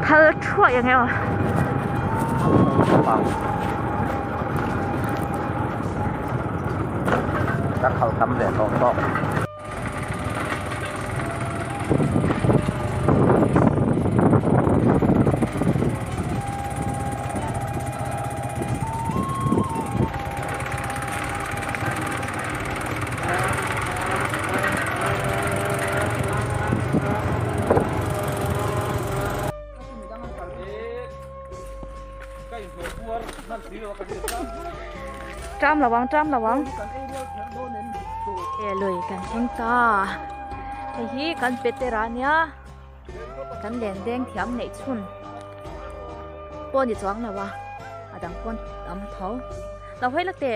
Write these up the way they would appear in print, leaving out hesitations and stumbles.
Hal chua yang ya. Các khẩu tắm để to to. Trăm là vắng. Lườiกันแข่งต่อไอ้ฮีกันเป็ดเตราเนี่ยกันแดงแดงเทียมในชุนป้อนดิจวงนะวะอาดังป้อนตำเท้าเราให้ลักเตะ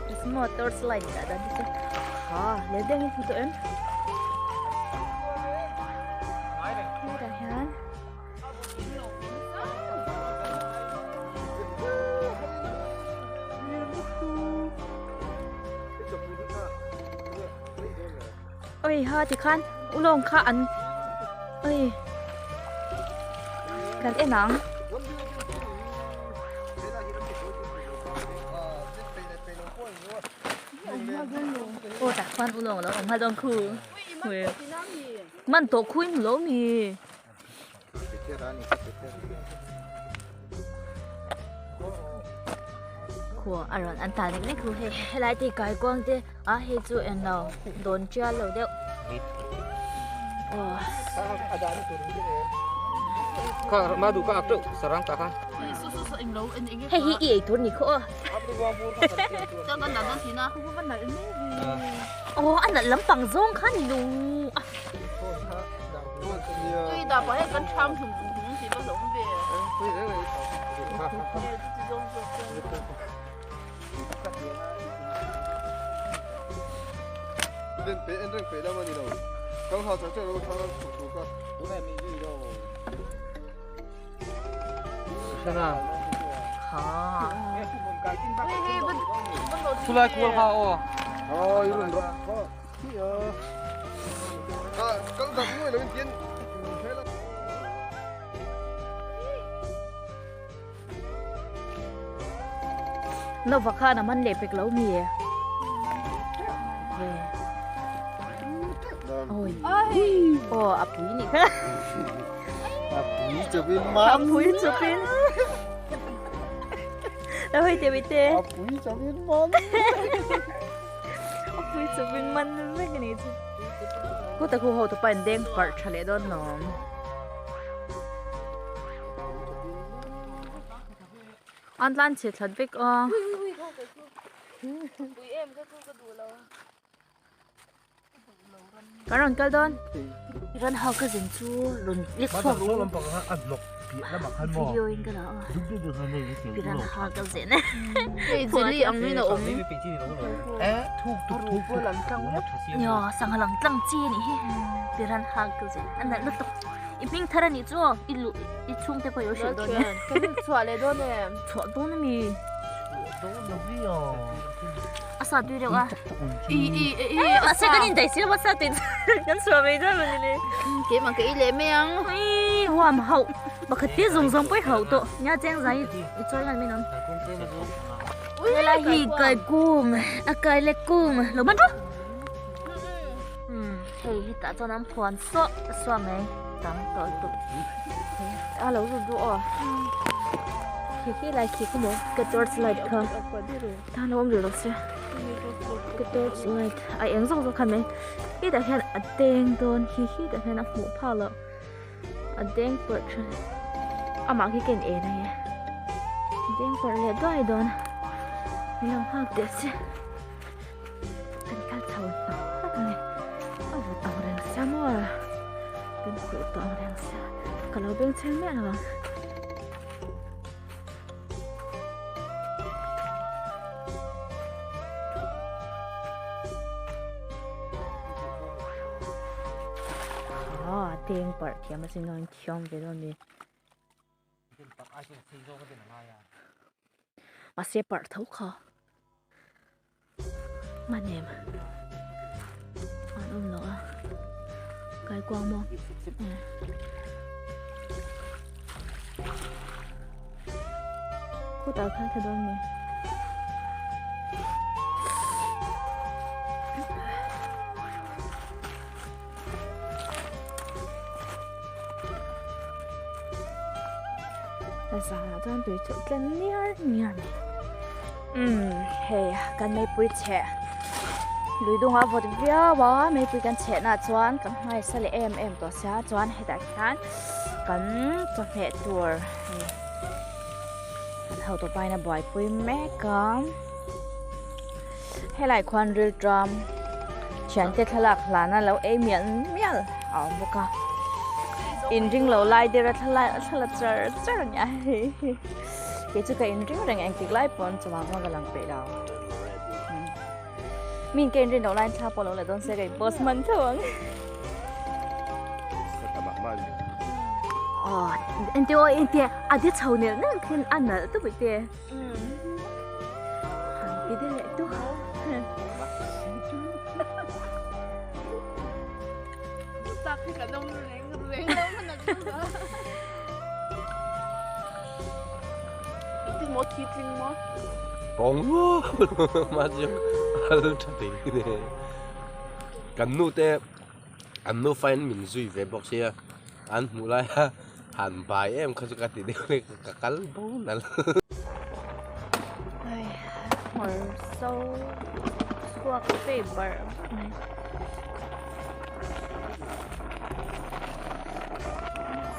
อีสมอเตอร์สไลด์แต่ดันที่จะเลี้ยงแดงให้ผู้ตัวเองนี่ได้ฮะเอ้ยฮะที่คันอุลงค่ะอันเอ้ยกันหนังโอ้แต่ฟันอุลงแล้วมาดองคือมันตัวคุยมันล้มีขัวอร่อยอันตานี่คือเฮ้ยลายตีไก่กวางเจ้เฮ้ยจูเอ็นเราโดนเจ้าเราเดียวโอ้ Kak madu kak tu serang tak kan? Hey hi ý tuần nhỉ cô? Cho con đặt con thì nào? Ồ anh đặt lắm bằng rong khá nhỉ đủ. Tuy đã bỏ hết con trăm thùng thì nó giống về. Anh đừng phải đâu mà đi đâu. Con họ sẽ đâu con thủ con. Bố này mình đi đâu? Sana. Ha. Sulai kual ha o. Oh, irun rồi. Con tập nuôi là bên kia. Nó vặt khá là mình đẹp việc lâu mì. Ôi. Ồ, áp phúi nị khá. Áp phúi cho bên má. Áp phúi cho bên. Đâu hơi tiêu bị tê. Áp phúi cho bên má. Áp phúi cho bên mình mấy cái này chứ. Cô ta khu hồ tụi bạn đen phật trả lệ đó nó. Anh lan chết thật biết ơ. Cái rần cái đơn rần hao cái gì chú rần liếc phổ luôn video anh cái đó bị rần hao cái gì này Cái gì ông ấy nó ốm. Thu làm căng lắm. nhỏ sang hàng trăng chi này bị rần hao cái gì anh lại nó tục 이핑 타라니 줘 일로 이 총대 거 열심히 넣네 좋아래 너네. 너놈이 아싸 뒤려가 아싸 그닌데 싫어 봤어 때 연수가 왜 저러니 Cái mà cái lệ mèng. 이 hoa mà hậu mà cái tiết dùng giống với hậu tổ nhà trang giấy chơi ngay mình đây là hi cài cung cài lệ cung lỗ mắt rồi thì ta cho nó khoan sọ xoa mày tắm tội tụ lẩu rồi đũa khi lại khi có một cái torch light không ta nó không được đâu chứ cái torch light ai ứng dụng cho mình khi đã hiện ở đèn đồn khi đã hiện ở mũ phao lợ ở đèn bật mà cái này đèn bật lẹ đôi đồn mình làm hoa đẹp chứ cái cá thầu cái này tàu đèn sao mà bên cửa tàu đèn sao cả lầu bên trên mẹ rồi tiền bạc thì mà xin nói chồng về đâu đi mà xe bật thấu khó mà nè mà ôm lỗ cái quang mong cô tạo khai thật đơn nè là sao là tôi bị chụp cái nia này heyกันไม่ปุ้ยแฉะลุยดงอาบดเวียว่าไม่ปุ้ยกันแฉะน่ะจวนกันให้สละตัวเสียจวนให้ได้กันกันจะแผลตัวเท่าต่อไปนะบ่อยปุ้ยแม่กันให้หลายคนรีดรามฉันจะทะลักหลานนั่นแล้วเมียนเอาบุกะอินริงเราไล่เดี๋ยวทะลักเจอเนี่ยcái chú cái riêng rằng anh kịch lại bọn cho mà ngon cái lòng bể đầu mình cái riêng đầu lại cha bỏ lại don sẽ cái boss mình thường anh tiêu à đi chầu nè nó khen ăn là tôi bị tiêu cái đấy lại tôi ta khi cả đông lên đâu mà nó 뭐 티팅 뭐? 뻥 맞아. 알로 차대네. 간노 때 안노 파인 민주이 웹복시야. 안 몰라야 한 bài em không có tiền để cả cắn bố nè. Hồi sâu qua cái bể bờ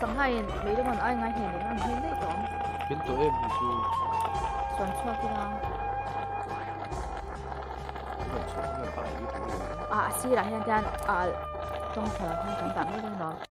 sáng nay mấy đứa con anh ngay hiện đang hiện đấy đó Bên tụi em thì chuẩn cho cái nào à xí là hiện đang trong thời gian tạm tạm đó